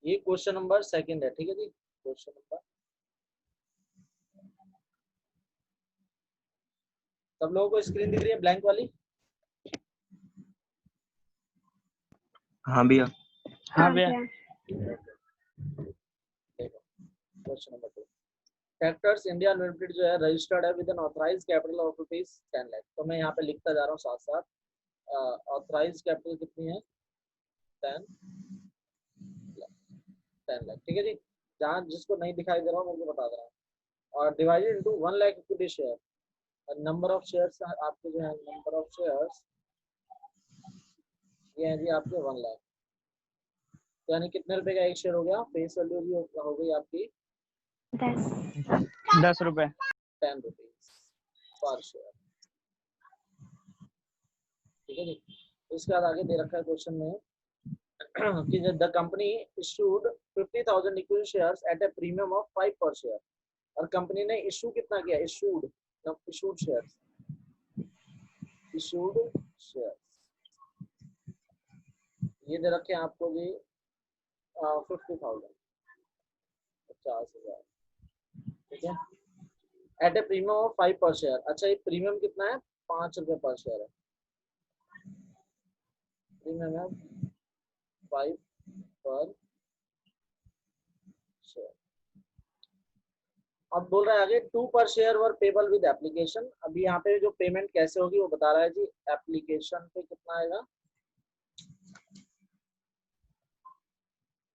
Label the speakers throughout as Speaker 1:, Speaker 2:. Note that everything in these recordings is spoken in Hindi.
Speaker 1: ये क्वेश्चन नंबर सेकंड है, ठीक है जी। क्वेश्चन नंबर, सब लोगों को स्क्रीन दिख रही है ब्लैंक वाली?
Speaker 2: हाँ भैया।
Speaker 3: हाँ भैया।
Speaker 1: देखो question number 2, Tractors India Limited जो है रजिस्टर्ड है with an authorise capital of ₹10 lakh. तो मैं यहाँ पे लिखता जा रहा हूँ साथ साथ, ऑथराइज कैपिटल कितनी है, 10 लाख, ठीक है जी। जहाँ जिसको नहीं दिखाई दे रहा हूँ मेरे को बता दे रहा हूँ। और divided into 1 lakh equity share, number of shares आपके जो है, नंबर ऑफ शेयर्स ये है जी आपके 1 लाख। यानी कितने रुपए का एक शेयर हो गया, फेस वैल्यू भी हो गई आपकी
Speaker 3: 10 रुपए।
Speaker 1: 10 रुपीज पर शेयर, ठीक है जी। इसके बाद आगे दे रखा है क्वेश्चन में कि the company issued 50,000 equity shares at A premium of 5 पर शेयर। और कंपनी ने इशू कितना किया, इशूड शेयर्स, इशूड शेयर्स ये दे रखे हैं आपको जी 50,000, 50,000, ठीक है, एट ए प्रीमियम ऑफ 5 पर शेयर। अच्छा ये प्रीमियम कितना है, 5 रुपए पर शेयर है, प्रीमियम है 5 पर शेयर। अब बोल रहा है आगे 2 पर share were payable with application. अभी यहाँ पे जो पेमेंट कैसे होगी वो बता रहा है जी, एप्लीकेशन पे कितना आएगा,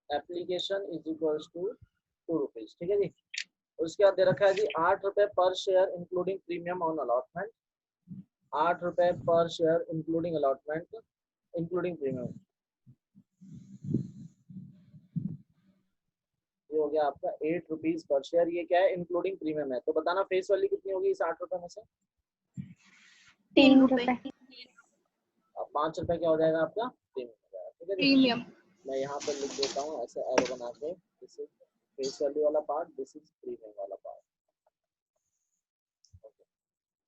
Speaker 1: application is equals to 2 rupees, ठीक है जी। उसके बाद दे रखा है जी 8 रुपए पर share including premium on allotment, 8 रुपए पर share including allotment, including premium, ये हो गया आपका 8 रुपीज पर शेयर। ये क्या है, इंक्लूडिंग प्रीमियम है। तो बताना फेस वैल्यू कितनी होगी इस 8 रुपए में से,
Speaker 4: 3 रुपए।
Speaker 1: अब 5 रुपए क्या हो जाएगा आपका, प्रीमियम हो जाएगा, ठीक है जी।
Speaker 4: प्रीमियम।
Speaker 1: मैं यहाँ पर लिख देता हूँ ऐसे एरो बना के, दिस इज फेस वैल्यू वाला पार्ट, दिस इज प्रीमियम वाला पार्ट।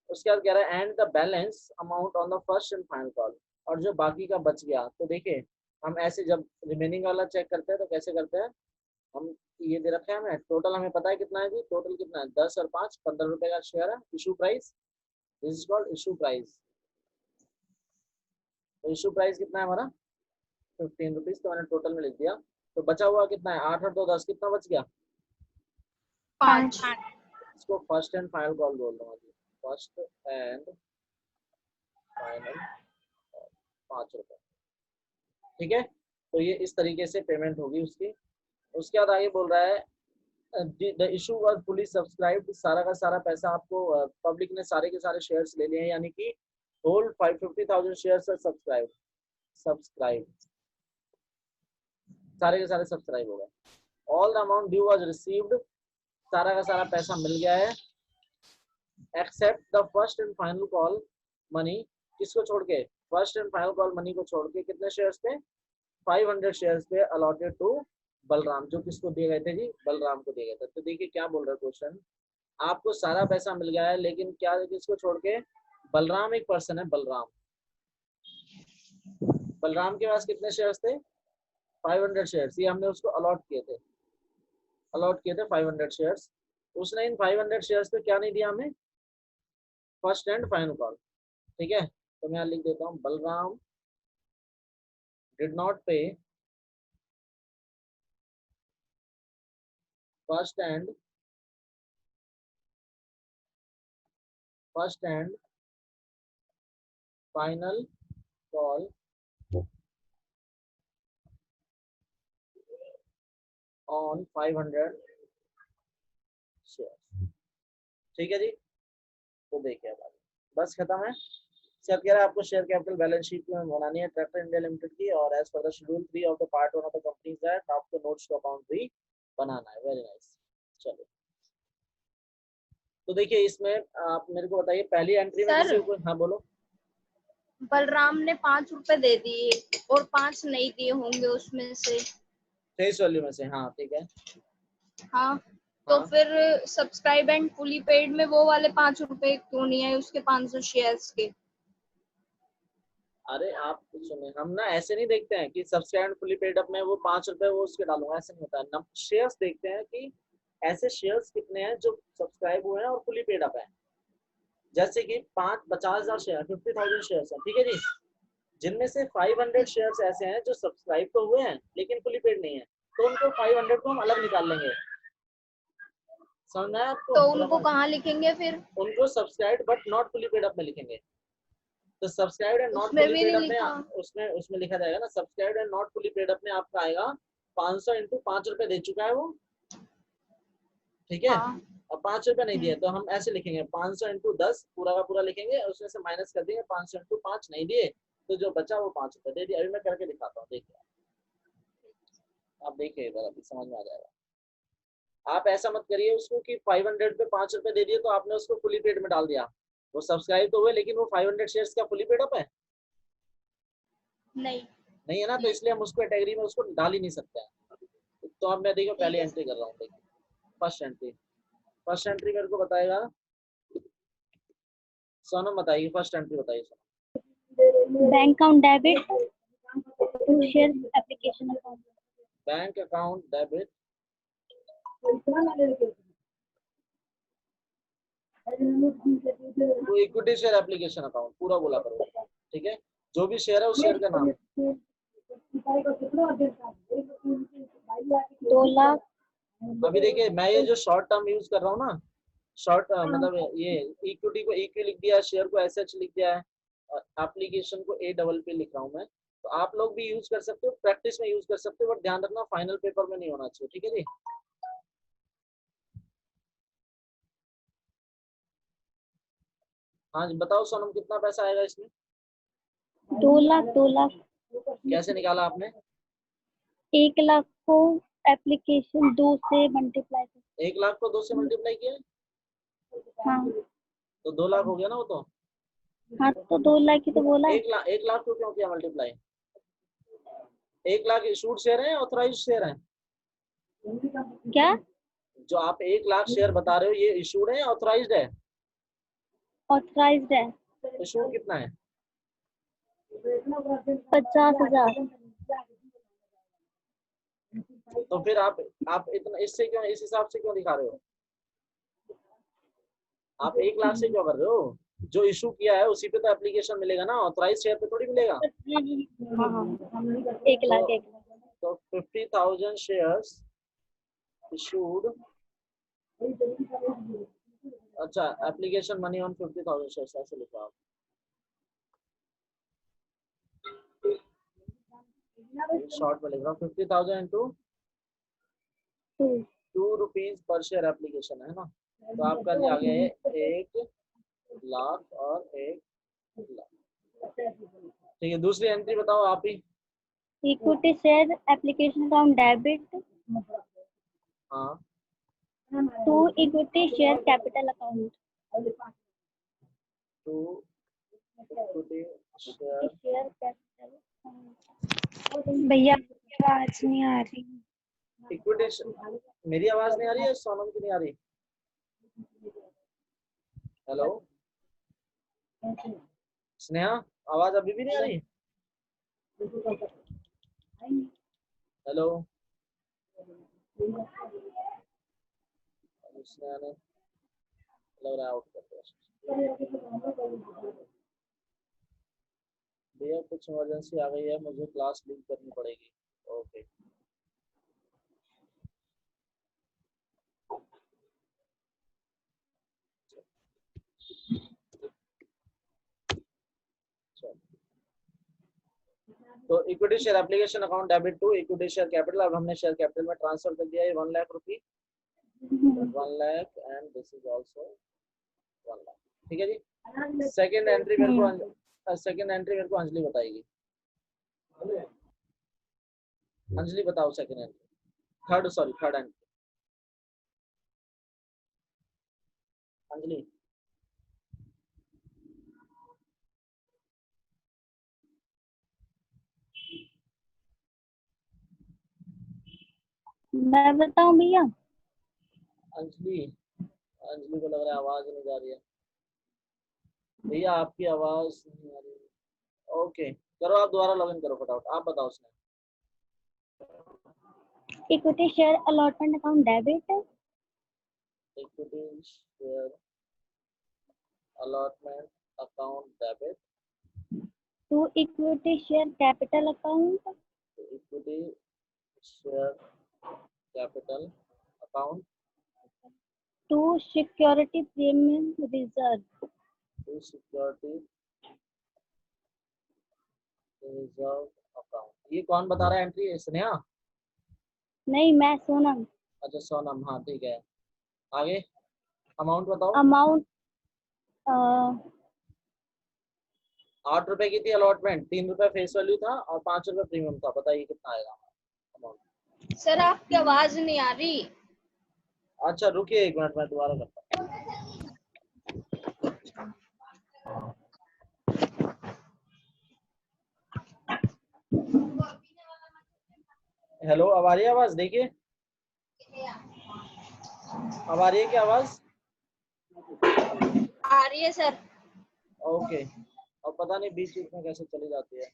Speaker 1: उसके बाद कह रहा है and the balance amount on the first and final call. और जो बाकी का बच गया, तो देखिए हम ऐसे जब रिमेनिंग वाला चेक करते हैं तो कैसे करते हैं हम, ये दे रखा है हमें टोटल, हमें पता है कितना है जी, टोटल कितना है 10 और 5 15 रुपए का शेयर है, issue price, this is called issue price. तो इशू प्राइस कितना है हमारा 15 रुपीज, तो मैंने टोटल में लिख दिया। तो बचा हुआ कितना है, 8 और 2 10, कितना बच गया
Speaker 4: 5।
Speaker 1: इसको फर्स्ट एंड फाइनल कॉल बोल दूंगा जी, फर्स्ट एंड फाइनल 5 रुपए, ठीक है। तो ये इस तरीके से पेमेंट होगी उसकी। उसके बाद आगे बोल रहा है the issue was fully subscribed, सारा का सारा पैसा आपको पब्लिक ने सारे के सारे शेयर्स ले लिए हैं, यानी कि होल 550,000 शेयर्स आर सब्सक्राइब, सारे के सारे सब्सक्राइब हो गए। All the amount due was received, सारा का सारा पैसा मिल गया है, except the first and final call money, किसको छोड़ के, first and final call money को छोड़ के, कितने शेयर्स पे, 500 शेयर्स पे अलॉटेड टू बलराम, जो किसको दिए गए थे जी, बलराम को दिए गए थे। तो देखिए क्या बोल रहा है क्वेश्चन, आपको सारा पैसा मिल गया है लेकिन क्या किसको छोड़ के, बलराम एक पर्सन है, बलराम, बलराम के पास कितने शेयर्स थे, 500 शेयर्स, ये हमने उसको अलॉट किए थे, 500 शेयर्स। उसने इन 500 शेयर्स पे क्या नहीं दिया हमें, फर्स्ट एंड फाइनल कॉल, ठीक है। तो मैं यहाँ लिख देता हूँ, बलराम डिड नॉट पे first and final call on 500 share, ठीक है जी। तो देखिए अब बस खत्म है। सर कह रहा है आपको शेयर कैपिटल बैलेंस शीट में बनानी है ट्रैक्टर इंडिया लिमिटेड की, और एज पर the schedule 3 of the part 1 of the companies that आपको नोट्स टू अकाउंट भी बनाना है। वेरी नाइस, चलिए। तो देखिए इसमें आप मेरे को बताइए पहली एंट्री में किसी को, हाँ बोलो।
Speaker 4: बलराम ने 5 रुपए दे दिए और 5 नहीं दिए होंगे उसमें से,
Speaker 1: फेस वैल्यू में से, हाँ ठीक है।
Speaker 4: हाँ तो
Speaker 1: हाँ।
Speaker 4: फिर सब्सक्राइब एंड फुली पेड में वो वाले 5 रुपए क्यों नहीं आए उसके 500 शेयर्स के?
Speaker 1: अरे आप सुने, हम ना ऐसे नहीं देखते हैं कि सब्सक्राइब फुली पेड अप में वो 5 रुपए वो उसके डालूंगा, ऐसे नहीं होता है। नम शेयर्स देखते हैं कि ऐसे शेयर्स कितने हैं जो सब्सक्राइब हुए हैं और फुली पेड अप है। जैसे कि 50,000 शेयर, 50,000 शेयर्स है, ठीक है जी, जिनमें से 500 शेयर्स ऐसे हैं जो सब्सक्राइब तो हुए हैं लेकिन फुली पेड नहीं है, तो उनको 500 को हम अलग निकाल लेंगे। समझ में आया आपको?
Speaker 4: तो उनको कहाँ लिखेंगे फिर?
Speaker 1: उनको subscribe but not fully paid up में लिखेंगे। तो सब्सक्राइब एंड नॉट
Speaker 4: उसमें
Speaker 1: फुली
Speaker 4: भी
Speaker 1: पेड
Speaker 4: नहीं
Speaker 1: अप
Speaker 4: लिखा।
Speaker 1: में उसमें उसमें लिखा जाएगा ना, subscribe and not fully paid up में आपका आएगा 500 इंटू 5 रुपए दे चुका है वो, ठीक है।
Speaker 4: हाँ।
Speaker 1: अब 5 रुपए नहीं दिए तो हम ऐसे लिखेंगे 500 इंटू 10 पूरा का पूरा लिखेंगे, उसमें से माइनस कर देंगे 500 इंटू 5 नहीं दिए तो जो बचा वो 5 रुपए दे दिया। अभी मैं करके दिखाता हूँ, देखिए आप देखिए इधर, अभी समझ में आ जाएगा। आप ऐसा मत करिए उसको कि 500 पे 5 रुपए दे दिए तो आपने उसको फुली पेड में डाल दिया। वो सब्सक्राइब तो हुए लेकिन वो 500 शेयर्स का फुली पेड अप है
Speaker 4: नहीं।
Speaker 1: नहीं है ना, तो इसलिए हम उसको कैटेगरी में उसको डाल ही नहीं सकते हैं। तो अब मैं देखो
Speaker 4: ठीक
Speaker 1: पहले
Speaker 4: है
Speaker 1: एंट्री कर रहा हूँ, देखिए फर्स्ट एंट्री मेरे को बताएगा सोनम, बताइए फर्स्ट एंट्री बताइए Sonam.
Speaker 3: Bank account debit to share application account.
Speaker 1: Bank account debit to equity share application account, पूरा बोला करो, ठीक है। जो भी शेयर है उस शेयर का नाम।
Speaker 3: 2,00,000।
Speaker 1: अभी देखिए मैं ये जो शॉर्ट टर्म यूज कर रहा हूँ ना, शॉर्ट मतलब ये इक्विटी को इक्वी लिख दिया है, शेयर को एस एच लिख दिया है, एप्लीकेशन को ए डबल पी लिख रहा हूँ मैं। तो आप लोग भी यूज कर सकते हो, प्रैक्टिस में यूज कर सकते हो, बट ध्यान रखना फाइनल पेपर में नहीं होना चाहिए, ठीक है जी। हाँ जी बताओ सोनम, कितना पैसा आएगा इसमें?
Speaker 3: 2,00,000 2,00,000।
Speaker 1: कैसे निकाला आपने?
Speaker 3: 1,00,000 को एप्लीकेशन 2 से मल्टीप्लाई कर।
Speaker 1: 1 लाख को 2 से मल्टीप्लाई किया
Speaker 3: हाँ
Speaker 1: तो 2 लाख हो गया ना वो तो।
Speaker 3: हाँ, तो 2,00,000 की तो बोला है।
Speaker 1: 1 लाख को क्यों किया मल्टीप्लाई? 1 लाख इशूड शेयर है, ऑथराइज शेयर है?
Speaker 3: क्या?
Speaker 1: जो आप 1 लाख शेयर बता रहे हो ये इशूड है या ऑथराइज्ड है?
Speaker 3: ऑथराइज्ड है।
Speaker 1: इशूड कितना है?
Speaker 3: 50,000।
Speaker 1: तो फिर आप इतना इससे क्यों, इस हिसाब से क्यों दिखा रहे हो? आप 1 लाख से क्यों कर रहे हो? जो इशू किया है उसी पे तो एप्लीकेशन मिलेगा ना, ऑथराइज शेयर पे थोड़ी मिलेगा।
Speaker 3: हाँ हाँ, 1,00,000 1,00,000।
Speaker 1: तो 50,000 शेयर्स इशूड, अच्छा एप्लीकेशन मनी ऑन 50,000 शेयर्स ऐसे लिखा आप। शॉर्ट में लिख रहा हूँ 50,000 into 2 rupees per share application है ना, तो आपका जी आ गया है 1 लाख और 1 लाख, ठीक है। दूसरी एंट्री बताओ आप ही।
Speaker 3: Equity share application account debit
Speaker 1: हाँ
Speaker 3: to equity share capital account.
Speaker 1: To equity share,
Speaker 3: share capital. भैया आवाज नहीं आ रही।
Speaker 1: इक्विटी, मेरी आवाज नहीं आ रही है, सोनम की नहीं आ रही? हेलो स्नेहा, आवाज अभी भी नहीं आ रही? हेलो स्नेहा ने लग रहा है आउट कर दिया भैया, कुछ इमरजेंसी आ गई है, मुझे क्लास लीव करनी पड़ेगी। ओके तो equity share application account debit to equity share capital, अब हमने शेयर कैपिटल में ट्रांसफर कर दिया है 1 लाख रुपी, 1 lakh and this is also 1 lakh, ठीक है जी। सेकंड एंट्री मेरे को अंजलि बताएगी। अंजलि बताओ second entry, third entry Anjali.
Speaker 3: मैं बताऊं भैया?
Speaker 1: अंजलि अंजलि को लग रहा है आवाज नहीं जा रही है। भैया आपकी आवाज नहीं आ रही है। ओके करो, आप दोबारा लॉगिन करो फटाफट, आप बताओ उसने।
Speaker 3: Equity share allotment account debit
Speaker 1: equity share allotment account debit
Speaker 3: to equity share capital account
Speaker 1: equity share capital account
Speaker 3: to security premium reserve
Speaker 1: to security reserve account. ये कौन बता रहा है एंट्री? स्नेहा?
Speaker 3: नहीं मैं सोनम।
Speaker 1: अच्छा सोनम, हाँ ठीक है। आगे अमाउंट बताओ।
Speaker 3: अमाउंट
Speaker 1: 8 रुपए की थी अलॉटमेंट, 3 रुपए फेस वैल्यू था और 5 रुपए प्रीमियम था। बताइए कितना आएगा अमाउंट?
Speaker 4: सर आपकी आवाज नहीं आ रही।
Speaker 1: अच्छा रुकिए 1 मिनट, मैं दोबारा करता हूँ। हेलो, अब आ रही है आवाज? देखिए अब आ रही है क्या आवाज?
Speaker 4: आ रही है सर।
Speaker 1: ओके, अब पता नहीं बीच बीच में कैसे चली जाती है।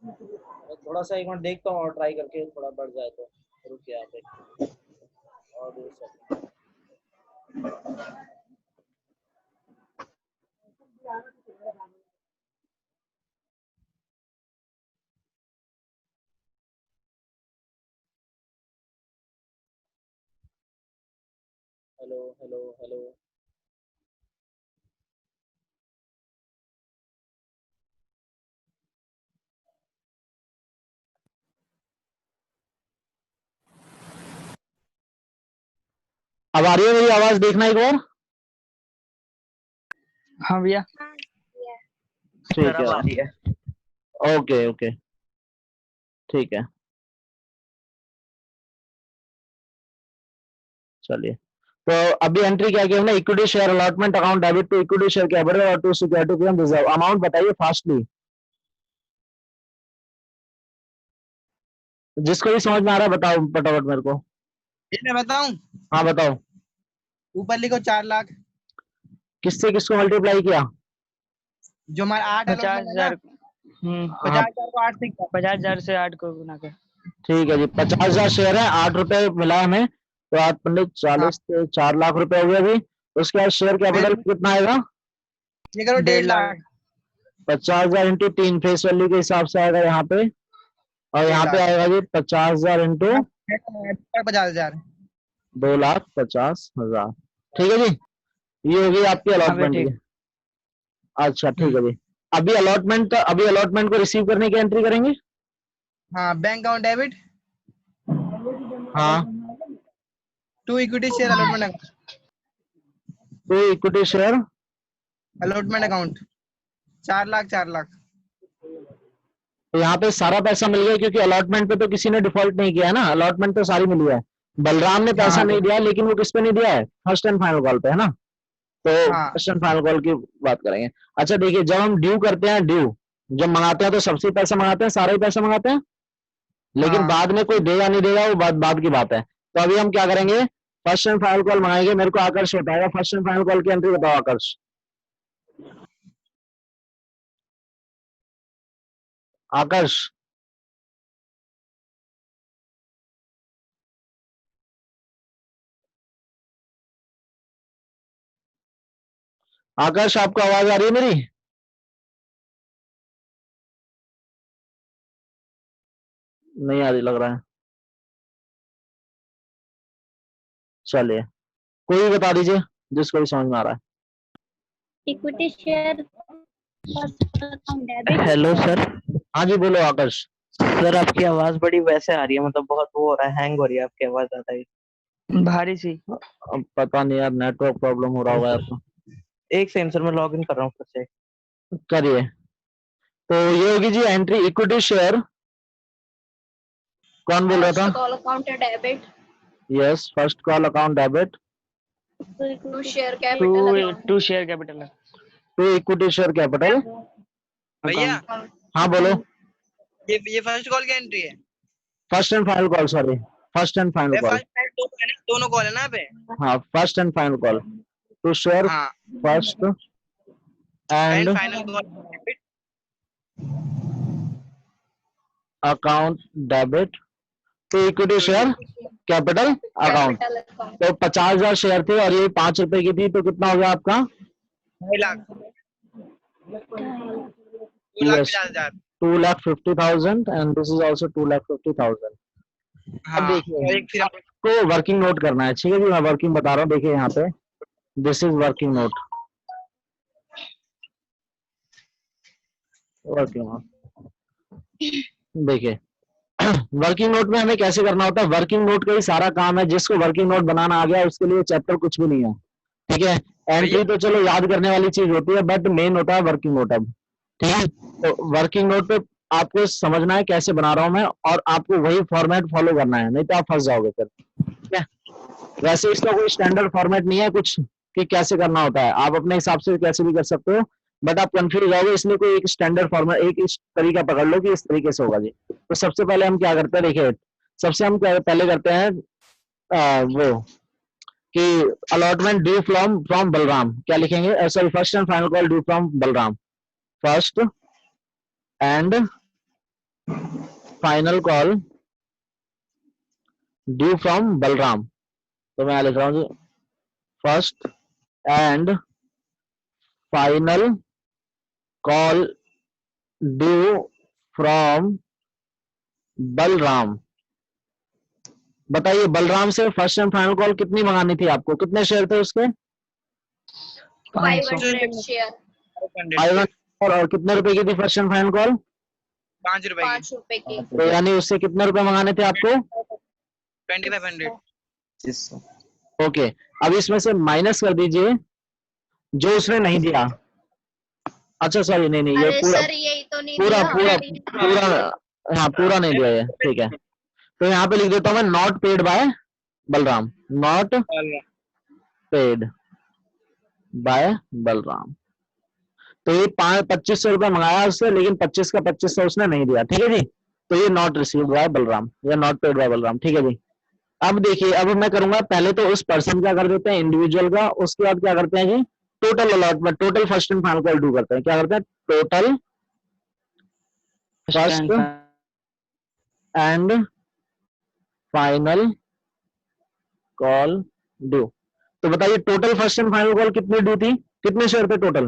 Speaker 1: मैं थोड़ा सा 1 मिनट देखता हूँ और ट्राई करके थोड़ा बढ़ जाए तो। रुकिए आप एक और 2 सेकंड। Hello hello hello. अब आ रही है मेरी आवाज? देखना एक बार।
Speaker 2: हाँ भैया।
Speaker 1: ठीक
Speaker 2: अब आ
Speaker 1: है,
Speaker 2: रही है।
Speaker 1: ओके ओके ठीक है, चलिए। तो अभी एंट्री क्या किया हमने? Equity share allotment account debit to equity share capital और to security premium reserve. Amount बताइए फास्टली, जिसको भी समझ में आ रहा है बताओ फटाफट मेरे को।
Speaker 5: ये मैं बताऊं?
Speaker 1: हाँ बताओ।
Speaker 5: ऊपर लिखो 4 लाख।
Speaker 1: किससे किसको मल्टीप्लाई किया?
Speaker 5: जो हमारा 8 अलॉटमेंट है ना, 50,000 को 8 से किया।
Speaker 2: 50,000 से 8 को गुना कर।
Speaker 1: ठीक है जी, 50,000 शेयर है, 8 रुपए मिला हमें, तो 8 पंडित 40 से 4 लाख रुपए हो गए अभी। उसके बाद शेयर कैपिटल
Speaker 5: फिर
Speaker 1: कितना आएगा?
Speaker 5: ये करो 1.5 लाख।
Speaker 1: 50,000 इंटू 3 फेस वैल्यू के हिसाब से आएगा यहाँ पे, और यहाँ पे आएगा जी 50,000 इंटू
Speaker 5: 50,000।
Speaker 1: 2,50,000। ठीक है जी, ये होगी आपकी अलॉटमेंट की। अच्छा ठीक है जी। अभी अलॉटमेंट को रिसीव करने की एंट्री करेंगे।
Speaker 5: हाँ, बैंक अकाउंट डेबिट
Speaker 1: हाँ,
Speaker 5: टू इक्विटी शेयर
Speaker 1: तो equity share
Speaker 5: allotment account 4 lakh 4 lakh.
Speaker 1: तो यहाँ पे सारा पैसा मिल गया, क्योंकि अलॉटमेंट पे तो किसी ने डिफॉल्ट नहीं किया है ना, अलॉटमेंट तो सारी मिली है। बलराम ने पैसा
Speaker 5: हाँ
Speaker 1: नहीं दिया, लेकिन वो किस पे नहीं दिया है? फर्स्ट एंड फाइनल कॉल पे, है ना? तो
Speaker 5: हाँ
Speaker 1: फर्स्ट एंड फाइनल कॉल की बात करेंगे। अच्छा देखिए, जब हम ड्यू करते हैं, ड्यू जब मंगाते हैं तो सबसे पैसा मंगाते हैं, सारे ही पैसा मंगाते हैं, लेकिन
Speaker 5: हाँ।
Speaker 1: बाद में कोई देगा नहीं देगा वो बाद की बात है। तो अभी हम क्या करेंगे? फर्स्ट एंड फाइनल कॉल मंगाएंगे। मेरे को आकर्ष बताएगा फर्स्ट एंड फाइनल कॉल की एंट्री, बताओ आकर्ष। आकर्ष आकर्ष आपको आवाज आ रही है मेरी? नहीं आ रही लग रहा है। चलिए, कोई भी बता दीजिए जिसको भी समझ में आ रहा है।
Speaker 3: Equity share account debit
Speaker 2: hello sir.
Speaker 1: हाँ जी बोलो आकर्ष।
Speaker 2: सर आपकी आवाज बड़ी वैसे आ रही है, मतलब बहुत वो हो रहा है, हैंग हो रही है आपकी आवाज ज्यादा ही भारी सी।
Speaker 1: अब पता नहीं यार, नेटवर्क प्रॉब्लम हो रहा होगा यार। तो
Speaker 2: एक सेकंड सर, मैं लॉग इन कर रहा हूँ फिर से।
Speaker 1: करिए। तो ये होगी जी एंट्री, इक्विटी शेयर। कौन बोल रहा था?
Speaker 4: First call account debit
Speaker 1: yes, first call account debit
Speaker 4: to share capital account
Speaker 2: to share capital
Speaker 1: to equity share capital.
Speaker 5: भैया
Speaker 1: हाँ बोलो।
Speaker 5: ये फर्स्ट कॉल की एंट्री है।
Speaker 1: First and final call, sorry, first and final call.
Speaker 5: दोनों कॉल है ना पे।
Speaker 1: हाँ, first and final call to share
Speaker 5: हाँ,
Speaker 1: first and
Speaker 5: and final call debit
Speaker 1: account debit to equity share capital account.
Speaker 4: Capital account.
Speaker 1: तो 50,000 शेयर थे और ये 5 रुपए की थी, तो कितना हो गया आपका?
Speaker 5: 2 lakh, 2,50,000।
Speaker 1: 2,50,000 and this is also 2,50,000। अब
Speaker 5: हाँ,
Speaker 1: देखिए
Speaker 5: और एक फिर
Speaker 1: आपको वर्किंग नोट करना है, ठीक है जी। मैं वर्किंग बता रहा हूँ, देखिए यहाँ पे this is working note. Working note देखिए वर्किंग नोट में हमें कैसे करना होता है? वर्किंग नोट का ही सारा काम है। जिसको वर्किंग नोट बनाना आ गया उसके लिए चैप्टर कुछ भी नहीं है, ठीक है। एंट्री तो चलो याद करने वाली चीज होती है, बट मेन होता है वर्किंग नोट। अब ठीक है, तो वर्किंग नोट पे आपको समझना है कैसे बना रहा हूं मैं, और आपको वही फॉर्मेट फॉलो करना है, नहीं तो आप फंस जाओगे फिर, ठीक है। वैसे इसका कोई स्टैंडर्ड फॉर्मेट नहीं है कुछ कि कैसे करना होता है, आप अपने हिसाब से कैसे भी कर सकते हो, बट आप कंफ्यूज जाओगे, इसलिए कोई एक स्टैंडर्ड फॉर्मेट, एक इस तरीका पकड़ लो कि इस तरीके से होगा जी। तो सबसे पहले हम क्या करते हैं, देखिए सबसे हम पहले करते हैं वो कि अलॉटमेंट ड्यू फ्रॉम बलराम। क्या लिखेंगे? Sorry, first and final call due from Balram. First and final call due from Balram. तो मैं लिख रहा हूँ जी, first and final call due from Balram. बताइए बलराम से फर्स्ट एंड फाइनल कॉल कितनी मंगानी थी आपको? कितने शेयर थे उसके?
Speaker 4: 500 शेयर।
Speaker 5: 500,
Speaker 1: और कितने रुपए की थी फर्स्ट एंड फाइनल कॉल?
Speaker 5: 5 रुपए की,
Speaker 4: 5 रुपए की।
Speaker 1: तो यानी उससे कितने रुपए मंगाने थे आपको?
Speaker 5: 2500।
Speaker 1: ओके, अब इसमें से माइनस कर दीजिए जो उसने नहीं दिया। अच्छा सॉरी, नहीं नहीं, ये
Speaker 4: अरे
Speaker 1: पूरा
Speaker 4: सर यही तो नहीं
Speaker 1: पूरा
Speaker 4: दिया।
Speaker 1: पूरा पूरा, हाँ पूरा नहीं दिया ये, ठीक है। तो यहाँ पे लिख देता हूँ मैं, not paid by Balram, not paid by Balram. तो ये 2500 रुपए मंगाया उससे, लेकिन 25 का 2500 उसने नहीं दिया, ठीक है जी। तो ये नॉट रिसीव्ड बाय बलराम या नॉट पेड बाय बलराम, ठीक है जी। अब देखिए, अब मैं करूंगा पहले तो उस पर्सन का कर देते हैं, इंडिविजुअल का, उसके बाद क्या करते हैं जी, total allotment, total first and final call due करते हैं। क्या करते हैं? Total first and final call due. तो बताइए total first and final call कितनी ड्यू थी? कितने शेयर थे टोटल?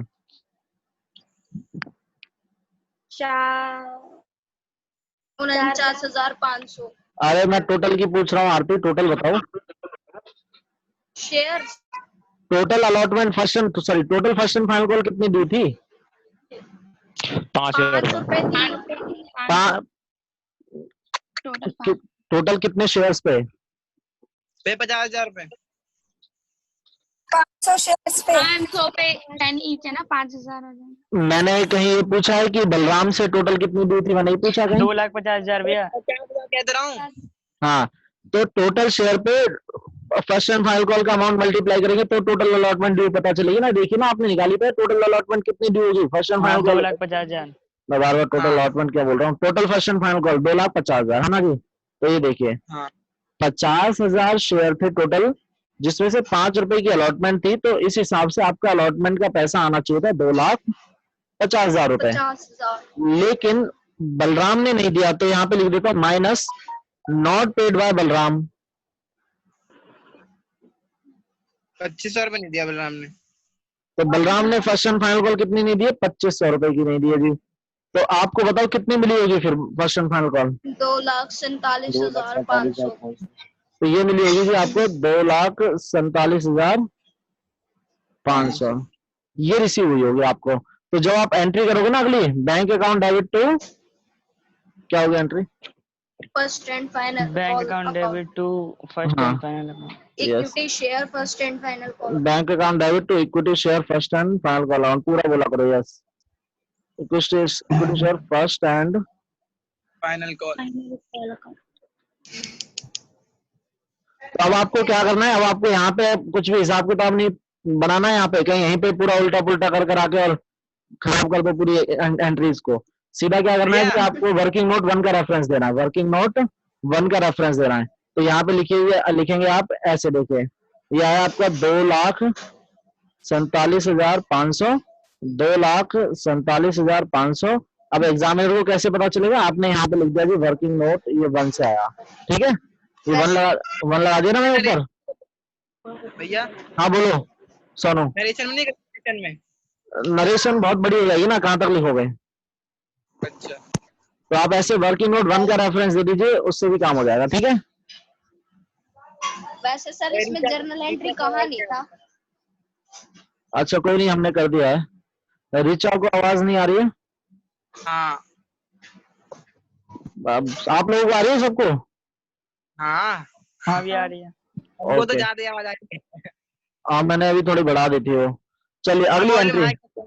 Speaker 4: 49,500
Speaker 1: अरे मैं टोटल की पूछ रहा हूँ आरती, टोटल बताओ।
Speaker 4: Share.
Speaker 1: Total allotment first and, sorry, total first and final call कितनी ड्यू थी?
Speaker 4: 5 रुपए थी।
Speaker 1: टोटल कितने शेयर्स पे?
Speaker 5: 50,000 रुपए।
Speaker 3: 500 शेयर्स पे
Speaker 4: 500 पे 10 ईच है ना, 5,000 हो जाए।
Speaker 1: मैंने कहीं ये पूछा है कि बलराम से टोटल कितनी ड्यू थी? मैंने नहीं पूछा कहीं।
Speaker 2: 2,50,000 भैया।
Speaker 5: 50,000 कह रहा हूँ।
Speaker 1: हाँ, तो टोटल शेयर पे फर्स्ट एंड फाइनल कॉल का अमाउंट मल्टीप्लाई करेंगे तो टोटल अलॉटमेंट ड्यू पता चलेगी ना। देखिए ना, आपने निकाली पे टोटल अलॉटमेंट कितनी ड्यू होगी फर्स्ट एंड फाइनल कॉल?
Speaker 2: 2,50,000।
Speaker 1: मैं बार बार टोटल
Speaker 5: हाँ।
Speaker 1: अलॉटमेंट क्या बोल रहा हूँ, total first and final call 2,50,000 है ना जी। तो ये देखिए
Speaker 5: हाँ।
Speaker 1: 50,000 शेयर थे टोटल, जिसमें से 5 रुपए की अलॉटमेंट थी, तो इस हिसाब से आपका अलॉटमेंट का पैसा आना चाहिए था 2,50,000 रुपए।
Speaker 4: 50,000।
Speaker 1: लेकिन बलराम ने नहीं दिया, तो यहाँ पे लिख देता हूँ minus not paid by Balram.
Speaker 5: 2500 रुपए नहीं दिया बलराम ने।
Speaker 1: तो बलराम ने फर्स्ट एंड फाइनल कॉल कितनी नहीं दी? 2500 रुपए की नहीं दी है जी। तो आपको बताओ कितनी मिली होगी फिर फर्स्ट एंड फाइनल कॉल?
Speaker 4: 2,47,500।
Speaker 1: तो ये मिली होगी जी आपको 2,47,500, ये रिसीव हुई होगी आपको। तो जब आप एंट्री करोगे ना अगली, बैंक अकाउंट डेबिट टू, क्या होगी entry?
Speaker 4: First and final
Speaker 2: bank account debit to first
Speaker 1: हाँ।
Speaker 2: And final account.
Speaker 4: Equity share first and final call.
Speaker 1: Bank account debit to equity share first and final call amount, पूरा बोला करो। Yes, equity share first and
Speaker 5: final call.
Speaker 1: तो अब आपको क्या करना है? अब आपको यहाँ पे कुछ भी हिसाब किताब नहीं बनाना है, यहाँ पे कहीं यहीं पे पूरा उल्टा पुल्टा कर आके और खराब कर दो पूरी एंट्रीज को। सीधा क्या करना है कि आपको वर्किंग नोट 1 का रेफरेंस देना है, वर्किंग नोट 1 का रेफरेंस देना है। तो यहाँ पे लिखेंगे आप ऐसे, देखिए यह है आपका 2,47,500, 2,47,500 अब एग्जामिनर को कैसे पता चलेगा, आपने यहाँ पे लिख दिया जी वर्किंग नोट, ये 1 से आया, ठीक है, ये 1 लगा दिया ना मैं ऊपर।
Speaker 5: भैया
Speaker 1: हाँ बोलो सोनू।
Speaker 5: नरेशन में नहीं, नरेशन में।
Speaker 1: नरेशन बहुत बड़ी हो जाएगी ना, कहाँ तक लिखोगे,
Speaker 5: अच्छा
Speaker 1: तो आप ऐसे वर्किंग नोट 1 का रेफरेंस दे दीजिए, उससे भी काम हो जाएगा, ठीक है।
Speaker 4: वैसे सर इसमें जर्नल एंट्री कहाँ नहीं था?
Speaker 1: अच्छा कोई नहीं, हमने कर दिया है। रिचा को आवाज नहीं आ रही है?
Speaker 5: हाँ
Speaker 1: आप लोगों को आ रही है सबको?
Speaker 5: हाँ
Speaker 2: हाँ भी आ रही है।
Speaker 5: वो तो
Speaker 1: ओके,
Speaker 5: ज्यादा आवाज आ रही है।
Speaker 1: हाँ मैंने अभी थोड़ी बढ़ा दी थी वो। चलिए अगली
Speaker 5: वॉल्यूम
Speaker 1: एंट्री,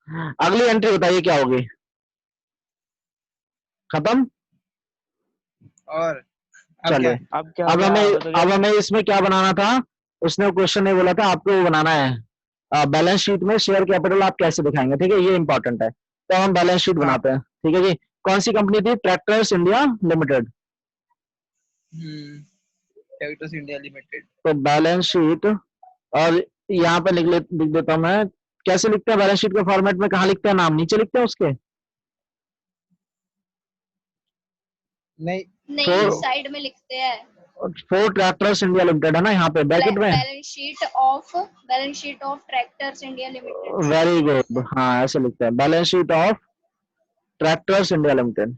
Speaker 5: हाई।
Speaker 1: अगली एंट्री बताइए क्या होगी। खत्म।
Speaker 5: और अब क्या
Speaker 1: चलिए
Speaker 5: है?
Speaker 2: अब क्या हो गया? बताओ।
Speaker 1: अब हमें इसमें क्या बनाना था, उसने क्वेश्चन नहीं बोला था, आपको वो बनाना है बैलेंस शीट में शेयर कैपिटल आप कैसे दिखाएंगे, ठीक है, ये इंपॉर्टेंट है। तो हम बैलेंस शीट
Speaker 5: हाँ।
Speaker 1: बनाते हैं, ठीक है जी। कौन सी कंपनी थी? Tractors India limited.
Speaker 5: Tractors India limited.
Speaker 1: तो बैलेंस शीट, और यहाँ पे लिख देता हूँ मैं। कैसे लिखते हैं बैलेंस शीट के फॉर्मेट में, कहाँ लिखते हैं नाम, नीचे लिखते हैं उसके?
Speaker 5: नहीं
Speaker 4: नहीं, साइड में लिखते हैं।
Speaker 1: फोर ट्रैक्टर्स इंडिया लिमिटेड है ना यहाँ पे ब्रैकेट में।
Speaker 4: Balance sheet of tractors India limited.
Speaker 1: Very good, हाँ ऐसे लिखते हैं, balance sheet of tractors India limited.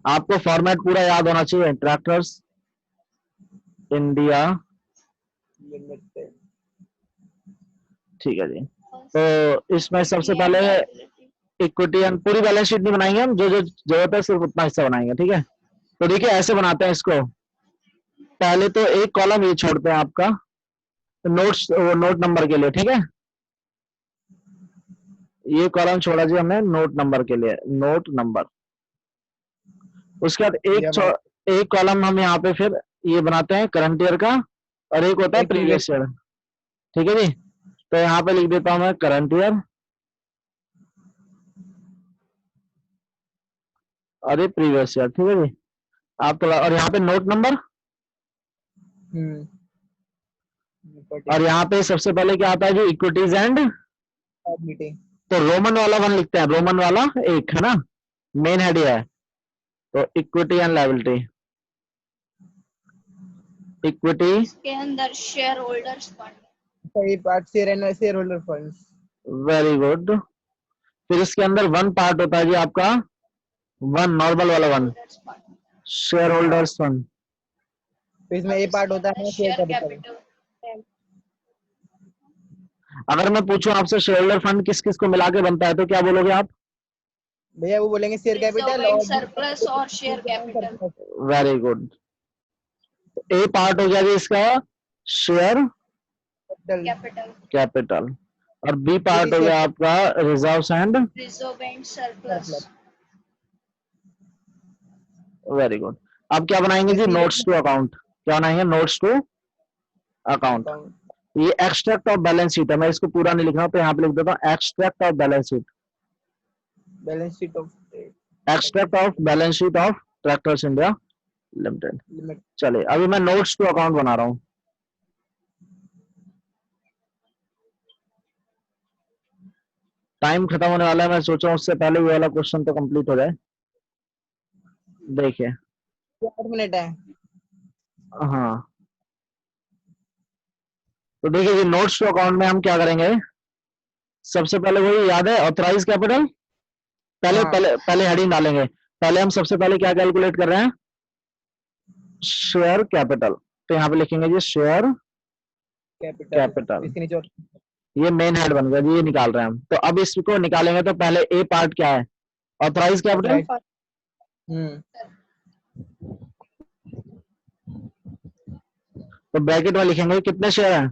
Speaker 1: आपको फॉर्मेट पूरा याद होना चाहिए, ट्रैक्टर्स इंडिया,
Speaker 5: लिमिटेड।
Speaker 1: ठीक है जी। तो इसमें सबसे पहले इक्विटी एंड पूरी बैलेंस शीट नहीं बनाएंगे हम, जो जो जरूरत है सिर्फ उतना हिस्सा बनाएंगे, ठीक है। तो देखिए ऐसे बनाते हैं इसको, पहले तो एक कॉलम ये छोड़ते हैं आपका नोट्स, नोट नंबर के लिए, ठीक है। ये कॉलम छोड़ा जी हमने नोट नंबर के लिए, नोट नंबर। उसके बाद एक कॉलम हम यहाँ पे फिर ये बनाते हैं करंट ईयर का, और एक होता है प्रीवियस ईयर, ठीक है जी। तो यहाँ पे लिख देता हूं मैं करंट ईयर, और ये प्रीवियस ईयर, ठीक है जी। आप और यहाँ पे नोट नंबर, और यहाँ पे सबसे पहले क्या आता है जी, इक्विटीज एंड
Speaker 5: मीटिंग।
Speaker 1: तो रोमन वाला 1 लिखते हैं, रोमन वाला 1 है ना, मेन हेड है। तो इक्विटी एंड लायबिलिटी, इक्विटी,
Speaker 4: इसके अंदर शेयर होल्डर्स फंड।
Speaker 5: सही part share holder funds.
Speaker 1: Very good. फिर इसके अंदर 1 पार्ट होता है जी आपका, 1 नॉर्मल वाला 1 शेयर होल्डर्स फंड।
Speaker 5: तो इसमें ये पार्ट होता है शेयर कैपिटल।
Speaker 1: अगर मैं पूछूं आपसे शेयर होल्डर फंड किस किस को मिला के बनता है, तो क्या बोलोगे आप?
Speaker 5: भैया वो बोलेंगे शेयर कैपिटल और
Speaker 4: सरप्लस और share capital.
Speaker 1: Very good. A part हो गया जी इसका शेयर कैपिटल, और बी पार्ट हो गया आपका reserves and
Speaker 4: surplus.
Speaker 1: Very good. अब क्या बनाएंगे जी, नोट्स टू अकाउंट। क्या बनाएंगे, नोट्स टू अकाउंट। ये एक्सट्रैक्ट ऑफ बैलेंस शीट है, मैं इसको पूरा नहीं लिख रहा हूं, तो यहाँ पे लिख देता हूँ extract of balance sheet, extract of balance sheet of tractors India limited. चलिए अभी मैं नोट्स टू अकाउंट बना रहा हूँ। टाइम खत्म होने वाला है, मैं सोच रहा हूँ उससे पहले ये वाला क्वेश्चन तो कंप्लीट हो जाए। देखिए
Speaker 5: 8 मिनट है।
Speaker 1: हाँ, तो देखिए जी नोट्स टू अकाउंट में हम क्या करेंगे, सबसे पहले वही याद है ऑथराइज कैपिटल, पहले हेडिंग डालेंगे। पहले हम सबसे पहले क्या कैलकुलेट कर रहे हैं, शेयर कैपिटल। तो यहाँ पे लिखेंगे जी शेयर कैपिटल, ये मेन हेड बन गया जी, ये निकाल रहे हैं हम। तो अब इसको निकालेंगे तो पहले ए पार्ट क्या है, ऑथराइज कैपिटल। तो ब्रैकेट में लिखेंगे कितने शेयर हैं,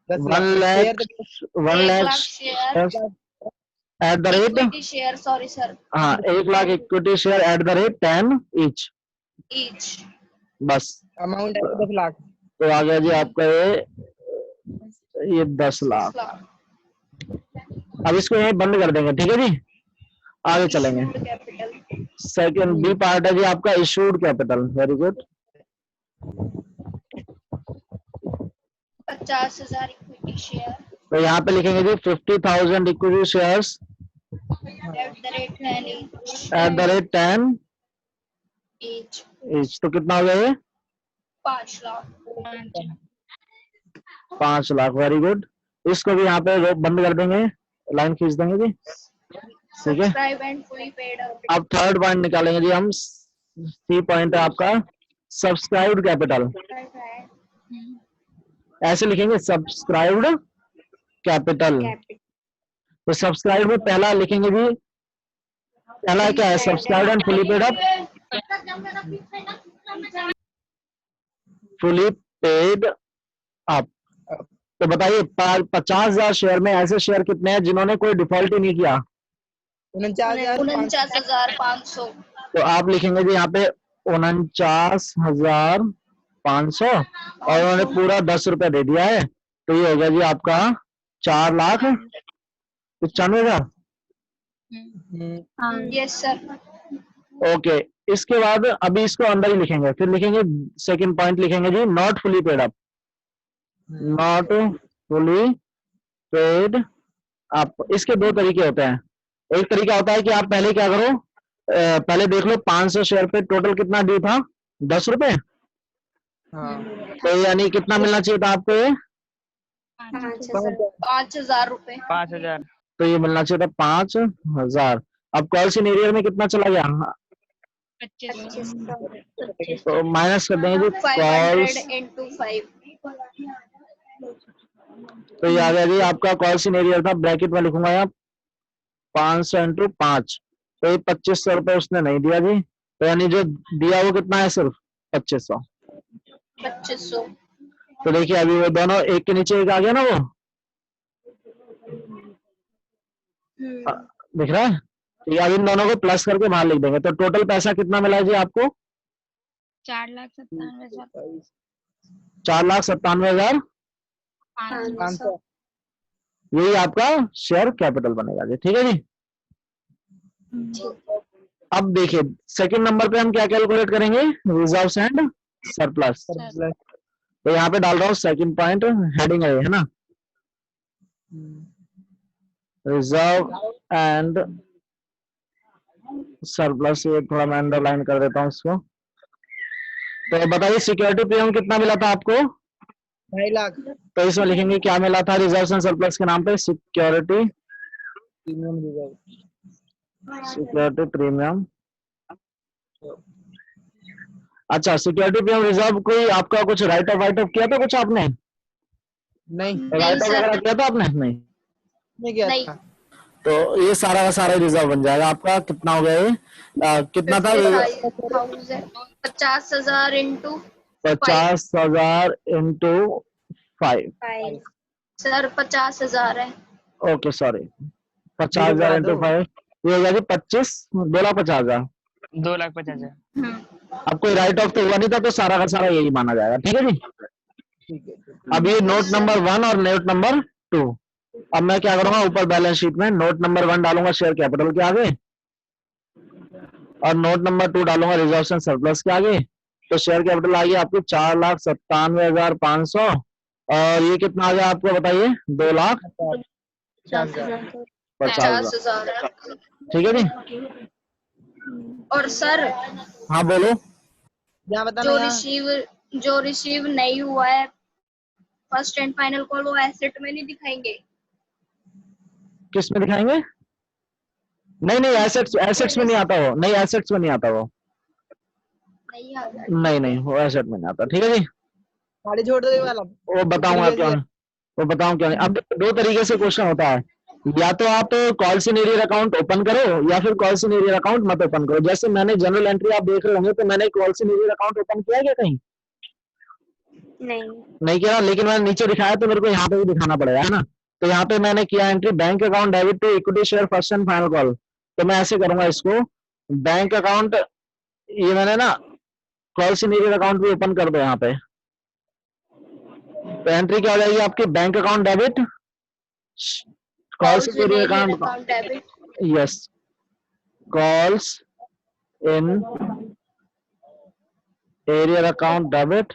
Speaker 1: 1 lakh at the rate,
Speaker 4: share, sorry sir,
Speaker 1: हाँ 1 lakh equity share at the rate 10 each, बस
Speaker 5: अमाउंट है 10 लाख।
Speaker 1: तो आ गया जी आपका ये 10 लाख। अब इसको यहीं बंद कर देंगे, ठीक है जी, आगे चलेंगे। सेकंड बी पार्ट है जी आपका issued capital. Very good.
Speaker 4: 50,000 equity share.
Speaker 1: तो यहाँ पे लिखेंगे जी 50,000 इक्विटी शेयर्स 10
Speaker 4: each
Speaker 1: each, तो कितना हो गया ये?
Speaker 4: 5 लाख।
Speaker 1: 5 लाख। Very good. इसको भी यहाँ पे बंद कर देंगे, लाइन खींच देंगे जी। ठीक है,
Speaker 4: subscribe and fully paid up.
Speaker 1: अब थर्ड पॉइंट निकालेंगे जी हम। सी पॉइंट है आपका सब्सक्राइब्ड कैपिटल। ऐसे लिखेंगे सब्सक्राइब्ड कैपिटल। तो सब्सक्राइब में पहला लिखेंगे जी, पहला क्या है? Subscribed and fully paid up. Fully paid up. तो बताइए 50,000 शेयर में ऐसे शेयर कितने हैं जिन्होंने कोई डिफॉल्ट ही नहीं किया?
Speaker 4: 49,500।
Speaker 1: तो आप लिखेंगे जी यहाँ पे 49,500 और उन्होंने पूरा 10 रुपए दे दिया है, तो ये हो गया जी आपका 4,95,000।
Speaker 4: Yes sir.
Speaker 1: ओके, इसके बाद अभी इसको अंदर ही लिखेंगे, फिर लिखेंगे सेकंड पॉइंट लिखेंगे जी not fully paid up. Not fully paid up. इसके दो तरीके होते हैं। एक तरीका होता है कि आप पहले क्या करो, पहले देख लो 500 शेयर पे टोटल कितना ड्यू था? 10 रुपए। तो यानी कितना मिलना चाहिए था आपको ये?
Speaker 4: 5,000 रुपए।
Speaker 5: 5,000।
Speaker 1: तो ये मिलना चाहिए था 5,000। अब कॉल इन एरियर में कितना चला गया?
Speaker 3: 2500।
Speaker 1: तो माइनस कर देंगे जी
Speaker 4: 500
Speaker 1: कॉल्स।
Speaker 4: into 5।
Speaker 1: तो ये आ गया जी आपका कॉल इन एरियर था, ब्रैकेट में लिखूंगा यहाँ 500 इंटू 5। तो ये 2500 रुपए उसने नहीं दिया जी, तो यानी जो दिया वो कितना है? सिर्फ 2500।
Speaker 4: 2500।
Speaker 1: तो देखिए अभी वो दोनों एक के नीचे एक आ गया ना, वो दिख रहा है? तो ये अभी इन दोनों को प्लस करके बाहर लिख देंगे। तो टोटल पैसा कितना मिला है जी आपको?
Speaker 3: 4,97,500।
Speaker 1: 4,97,500। यही आपका शेयर कैपिटल बनेगा जी। ठीक है जी। अब देखिए सेकंड नंबर पे हम क्या कैलकुलेट करेंगे? Reserves and surplus. तो यहाँ पे डाल रहा हूँ सेकंड पॉइंट, हेडिंग है ना, रिजर्व एंड सरप्लस। ये थोड़ा मैं अंडरलाइन कर देता हूँ इसको। तो बताइए सिक्योरिटी प्रीमियम कितना मिला था आपको?
Speaker 5: 2.5 लाख।
Speaker 1: तो इसमें लिखेंगे क्या मिला था रिजर्व एंड सरप्लस के नाम पे? Security
Speaker 5: premium reserve.
Speaker 1: Security premium. अच्छा, सिक्योरिटी प्रीमियम रिजर्व कोई आपका कुछ राइट ऑफ किया था कुछ आपने?
Speaker 5: नहीं
Speaker 1: राइट ऑफ
Speaker 4: सर।
Speaker 1: वगैरह किया था आपने? नहीं।
Speaker 5: किया
Speaker 4: नहीं।
Speaker 5: था।
Speaker 1: तो ये सारा का सारा रिजर्व बन जाएगा आपका। कितना हो गया ये? कितना था?
Speaker 4: 50,000 into
Speaker 1: 50,000 इंटू 5।
Speaker 3: 5।
Speaker 4: सर 50,000 है।
Speaker 1: ओके सॉरी, 50,000 इंटू 5 ये हो गया जी 25, 2,50,000।
Speaker 5: 2,50,000।
Speaker 1: अब कोई राइट ऑफ तो हुआ नहीं था, तो सारा का सारा यही माना जाएगा। ठीक है जी।
Speaker 5: ठीक है।
Speaker 1: अब ये नोट नंबर 1 और नोट नंबर 2। अब मैं क्या करूंगा, ऊपर बैलेंस शीट में नोट नंबर 1 डालूंगा शेयर कैपिटल के आगे, और नोट नंबर 2 डालूंगा रिजर्व एंड सरप्लस के आगे। तो शेयर कैपिटल आ गया आपकी 4,97,500, और ये कितना आ गया आपको बताइए? 2,50,000।
Speaker 4: 50,000 है।
Speaker 1: ठीक है जी।
Speaker 4: और सर
Speaker 1: हाँ बोलो।
Speaker 5: यहाँ बताना
Speaker 4: जो रिसीव नहीं हुआ है फर्स्ट एंड फाइनल कॉल, वो एसेट में नहीं दिखाएंगे?
Speaker 1: किस में दिखाएंगे? नहीं एसेट्स में नहीं आता वो। नहीं एसेट्स में नहीं आता वो।
Speaker 4: नहीं आ गया।
Speaker 1: नहीं वो एसेट में नहीं आता। ठीक है जी।
Speaker 5: गाड़ी छोड़ दे वाला।
Speaker 1: वो बताऊंगा क्यों, वो बताऊं क्यों नहीं। अब दो तरीके से क्वेश्चन होता है, या तो आप call in arrear account open करो, या फिर कॉल इन एरियर अकाउंट मत ओपन करो। जैसे मैंने जनरल एंट्री आप देख रहे होंगे, तो मैंने call in arrear account open किया क्या कहीं? नहीं किया, लेकिन मैंने नीचे दिखाया तो मेरे को यहाँ पे भी दिखाना पड़ेगा, है ना। तो यहाँ पे मैंने किया entry bank account debit to equity share first and final call. तो मैं ऐसे करूंगा इसको, बैंक अकाउंट, ये मैंने ना कॉल इन एरियर अकाउंट भी ओपन कर दो यहाँ पे। तो एंट्री क्या हो जाएगी आपकी? Bank account debit calls in arrear account
Speaker 4: debit.
Speaker 1: Yes, calls in arrear account debit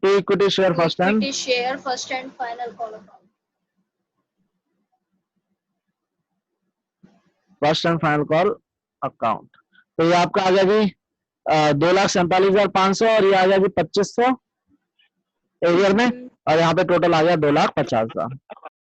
Speaker 1: to equity share first and
Speaker 4: final call account.
Speaker 1: First and final call account. तो ये आपका आ गया जी 2,47,500 और ये आ गया जी 2,500 एरियर में, और यहाँ पे टोटल आ गया 2,50,000।